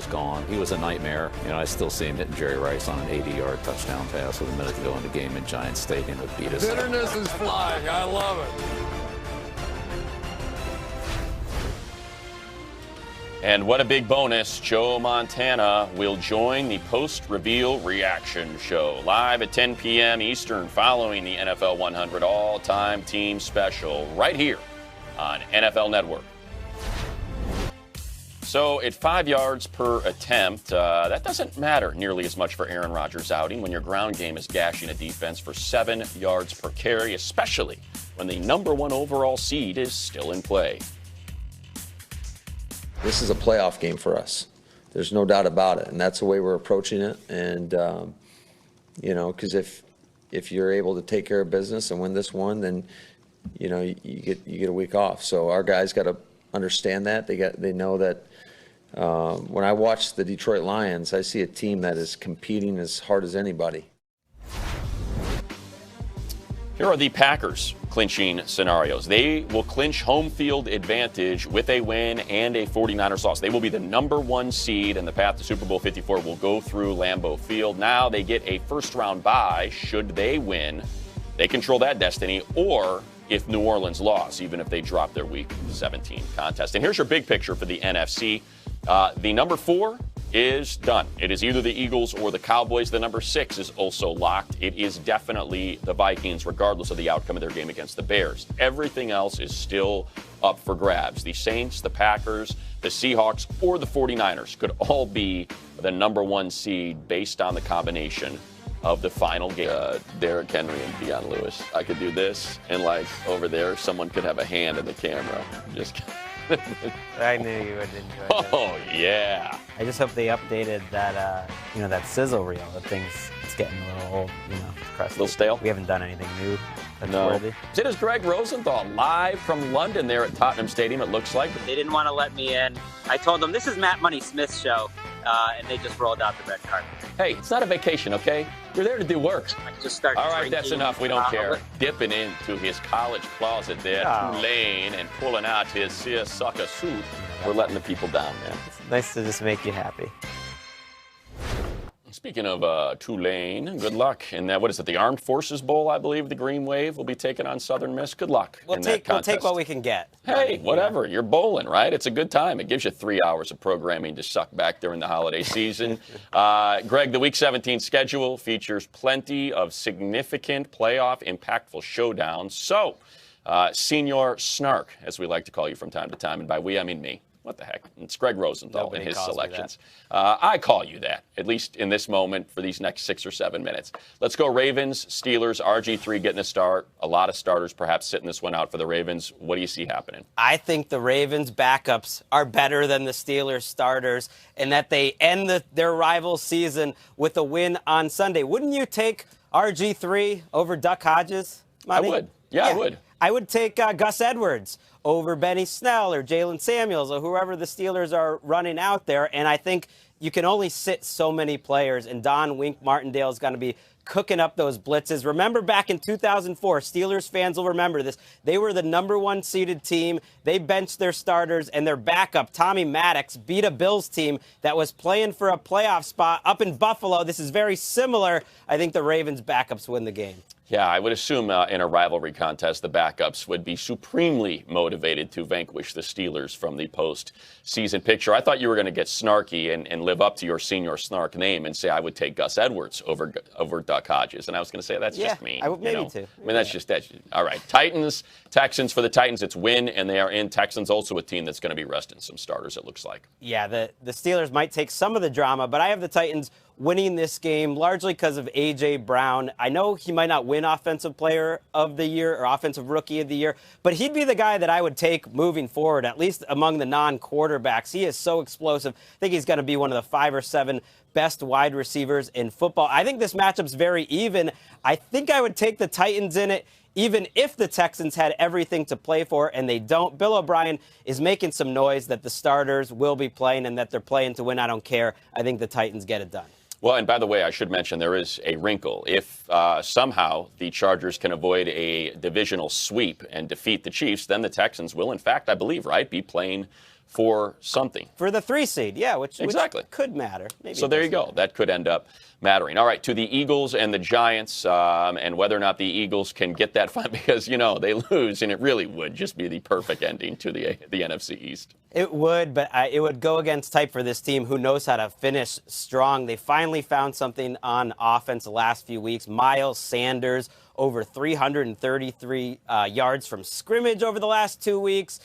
was gone. He was a nightmare. I still see him hitting Jerry Rice on an 80-yard touchdown pass with a minute to go in the game in Giants Stadium. It beat us. Bitterness is flying. I love it. And what a big bonus, Joe Montana will join the post-reveal reaction show live at 10 p.m. Eastern following the NFL 100 all-time team special right here on NFL Network. So at 5 yards per attempt, that doesn't matter nearly as much for Aaron Rodgers' outing when your ground game is gashing a defense for 7 yards per carry, especially when the number 1 overall seed is still in play. This is a playoff game for us. There's no doubt about it, and that's the way we're approaching it. And because if you're able to take care of business and win this one, then you get a week off. So our guys got to understand that. They know that. When I watch the Detroit Lions, I see a team that is competing as hard as anybody. Here are the Packers clinching scenarios. They will clinch home field advantage with a win and a 49ers loss. They will be the number 1 seed, and the path to Super Bowl 54 will go through Lambeau Field. Now they get a first-round bye. Should they win, they control that destiny, or if New Orleans lost, even if they drop their Week 17 contest. And here's your big picture for the NFC. The number 4 is done. It is either the Eagles or the Cowboys. The number 6 is also locked. It is definitely the Vikings, regardless of the outcome of their game against the Bears. Everything else is still up for grabs. The Saints, the Packers, the Seahawks, or the 49ers could all be the number 1 seed based on the combination of the final game. Derrick Henry and Deion Lewis. I could do this, and over there, someone could have a hand in the camera. Just I knew you would enjoy it. Oh, yeah. I just hope they updated that, that sizzle reel. That it's getting a little old, crusty. A little stale? We haven't done anything new that's No. worthy. It is Gregg Rosenthal live from London there at Tottenham Stadium, it looks like. They didn't want to let me in. I told them, this is Matt Money Smith's show, and they just rolled out the red carpet. Hey, it's not a vacation, okay? You're there to do work. I just started All right, that's drinking, enough. We don't care. probably. Dipping into his college closet there, Oh. Tulane, and pulling out his seersucker suit. We're letting the people down, man. It's nice to just make you happy. Speaking of Tulane, good luck in that. What is it? The Armed Forces Bowl, I believe. The Green Wave will be taking on Southern Miss. Good luck We'll in take that contest. what we can get. Hey, whatever. You're bowling, right? It's a good time. It gives you 3 hours of programming to suck back during the holiday season. Greg, the Week 17 schedule features plenty of significant playoff impactful showdowns. So, Senior Snark, as we like to call you from time to time, and by we, I mean me. What the heck? It's Gregg Rosenthal Nobody and his calls me selections. I call you that, at least in this moment for these next 6 or 7 minutes. Let's go Ravens, Steelers, RG3 getting a start. A lot of starters perhaps sitting this one out for the Ravens. What do you see happening? I think the Ravens' backups are better than the Steelers' starters, and that they end their rival season with a win on Sunday. Wouldn't you take RG3 over Duck Hodges, Monty? I would. Yeah, I would. I would take Gus Edwards over Benny Snell or Jalen Samuels or whoever the Steelers are running out there. And I think you can only sit so many players, and Don Wink Martindale is going to be cooking up those blitzes. Remember back in 2004, Steelers fans will remember this. They were the number 1 seeded team. They benched their starters, and their backup, Tommy Maddox, beat a Bills team that was playing for a playoff spot up in Buffalo. This is very similar. I think the Ravens' backups win the game. Yeah, I would assume in a rivalry contest, the backups would be supremely motivated to vanquish the Steelers from the post-season picture. I thought you were going to get snarky and live up to your Senior Snark name and say I would take Gus Edwards over Duck Hodges. And I was going to say that's just me. I would maybe too. I mean, that's all right. Titans, Texans. For the Titans, it's win, and they are in. Texans also a team that's going to be resting some starters, it looks like. Yeah, the Steelers might take some of the drama, but I have the Titans winning this game largely because of A.J. Brown. I know he might not win Offensive Player of the Year or Offensive Rookie of the Year, but he'd be the guy that I would take moving forward, at least among the non-quarterbacks. He is so explosive. I think he's going to be one of the 5 or 7 best wide receivers in football. I think this matchup's very even. I think I would take the Titans in it, even if the Texans had everything to play for, and they don't. Bill O'Brien is making some noise that the starters will be playing and that they're playing to win. I don't care. I think the Titans get it done. Well, and by the way, I should mention there is a wrinkle. If somehow the Chargers can avoid a divisional sweep and defeat the Chiefs, then the Texans will, in fact, I believe, right, be playing for something. For the 3 seed, yeah, which could matter. Maybe so there you go. That could end up mattering. All right, to the Eagles and the Giants, and whether or not the Eagles can get that fun, because, they lose, and it really would just be the perfect ending to the NFC East. It would, but it would go against type for this team who knows how to finish strong. They finally found something on offense the last few weeks. Miles Sanders, over 333 yards from scrimmage over the last 2 weeks.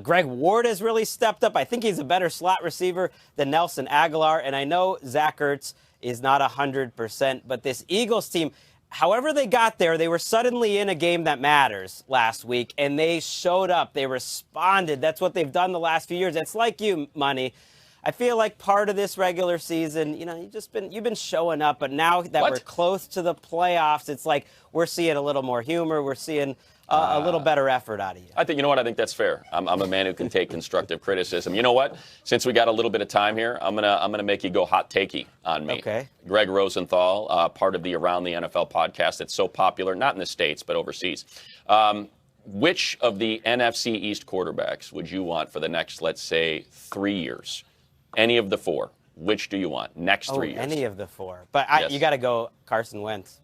Greg Ward has really stepped up. I think he's a better slot receiver than Nelson Aguilar. And I know Zach Ertz is not 100%, but this Eagles team, however they got there, they were suddenly in a game that matters last week, and they showed up. They responded. That's what they've done the last few years. It's like you, Money. I feel like part of this regular season, you've been showing up, but now that we're close to the playoffs, it's like we're seeing a little more humor. We're seeing a little better effort out of you. I think, I think that's fair. I'm a man who can take constructive criticism. You know what? Since we got a little bit of time here, I'm gonna make you go hot takey on me. Okay. Gregg Rosenthal, part of the Around the NFL podcast that's so popular, not in the States, but overseas. Which of the NFC East quarterbacks would you want for the next, let's say, 3 years? Any of the 4. Which do you want next 3 years? Any of the 4. But Yes. you got to go Carson Wentz.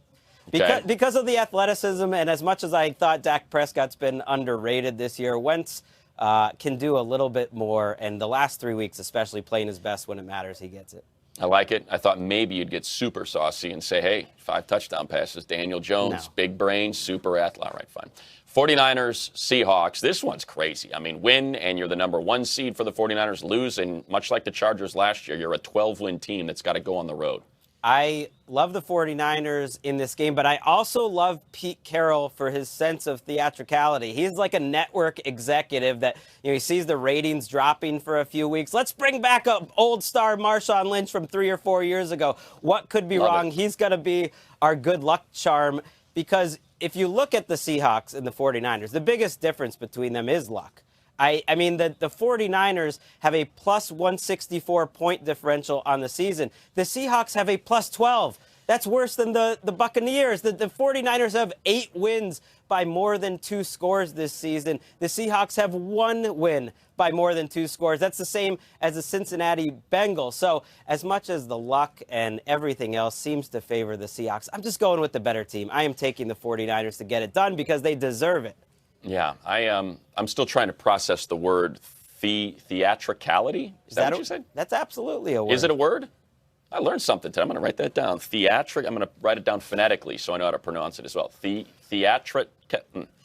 Okay. Because of the athleticism, and as much as I thought Dak Prescott's been underrated this year, Wentz can do a little bit more. And the last 3 weeks, especially playing his best when it matters, he gets it. I like it. I thought maybe you'd get super saucy and say, hey, 5 touchdown passes, Daniel Jones, No. big brain, super athlete. All right, fine. 49ers, Seahawks. This one's crazy. I mean, win, and you're the number 1 seed for the 49ers. Lose, and much like the Chargers last year, you're a 12-win team that's got to go on the road. I love the 49ers in this game, but I also love Pete Carroll for his sense of theatricality. He's like a network executive that, he sees the ratings dropping for a few weeks. Let's bring back up old star Marshawn Lynch from 3 or 4 years ago. What could be wrong? He's going to be our good luck charm, because if you look at the Seahawks and the 49ers, the biggest difference between them is luck. I mean, the 49ers have a plus 164 point differential on the season. The Seahawks have a plus 12. That's worse than the Buccaneers. The 49ers have 8 wins by more than 2 scores this season. The Seahawks have 1 win by more than 2 scores. That's the same as the Cincinnati Bengals. So as much as the luck and everything else seems to favor the Seahawks, I'm just going with the better team. I am taking the 49ers to get it done because they deserve it. Yeah, I'm still trying to process the word theatricality. Is that what you said? That's absolutely a word. Is it a word? I learned something today. I'm going to write that down. I'm going to write it down phonetically so I know how to pronounce it as well. Theatric.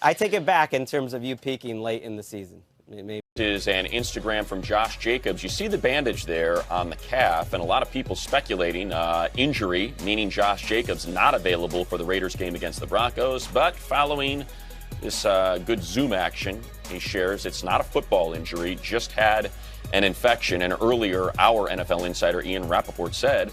I take it back in terms of you peaking late in the season. Maybe. Is an Instagram from Josh Jacobs. You see the bandage there on the calf, and a lot of people speculating injury, meaning Josh Jacobs not available for the Raiders game against the Broncos, but following this good Zoom action he shares, it's not a football injury, just had an infection. And earlier, our NFL insider Ian Rappaport said,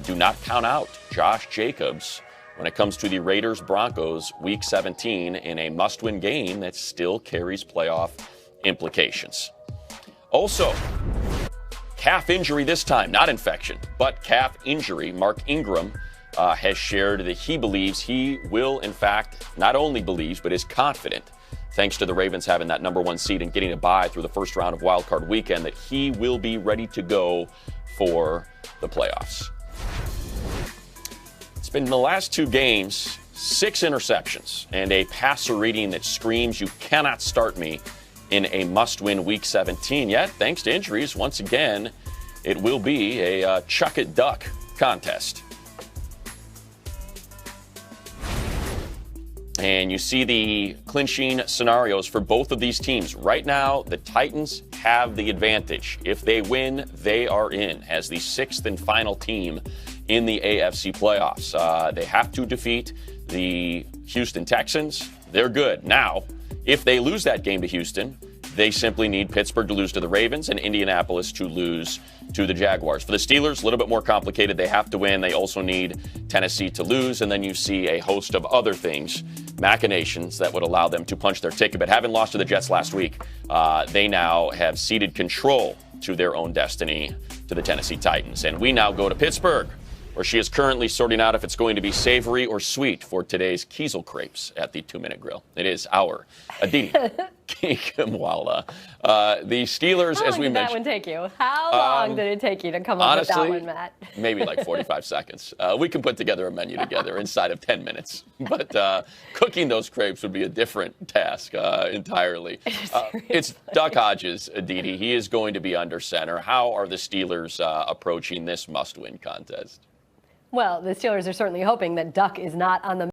do not count out Josh Jacobs when it comes to the Raiders-Broncos Week 17 in a must-win game that still carries playoff implications. Also, calf injury this time, not infection, but calf injury. Mark Ingram has shared that he believes he will, in fact, not only believes, but is confident, thanks to the Ravens having that number 1 seed and getting a bye through the first round of Wild Card Weekend, that he will be ready to go for the playoffs. It's been the last 2 games, 6 interceptions, and a passer rating that screams you cannot start me in a must-win Week 17. Yet, thanks to injuries, once again, it will be a chuck-it-duck contest. And you see the clinching scenarios for both of these teams. Right now, the Titans have the advantage. If they win, they are in as the 6th and final team in the AFC playoffs. They have to defeat the Houston Texans. They're good. Now, if they lose that game to Houston, they simply need Pittsburgh to lose to the Ravens and Indianapolis to lose to the Jaguars. For the Steelers, a little bit more complicated. They have to win. They also need Tennessee to lose. And then you see a host of other things, machinations, that would allow them to punch their ticket. But having lost to the Jets last week, they now have ceded control to their own destiny to the Tennessee Titans. And we now go to Pittsburgh, where she is currently sorting out if it's going to be savory or sweet for today's Kiesel crepes at the 2-Minute Grill. It is our Aditi cake while the Steelers, How as long we did that mentioned. one take you? How long did it take you to come up with that Honestly, one, Matt? maybe like 45 seconds. We can put together a menu together inside of 10 minutes. But cooking those crepes would be a different task entirely. It's Duck Hodges, Aditi. He is going to be under center. How are the Steelers approaching this must-win contest? Well, the Steelers are certainly hoping that Duck is not on the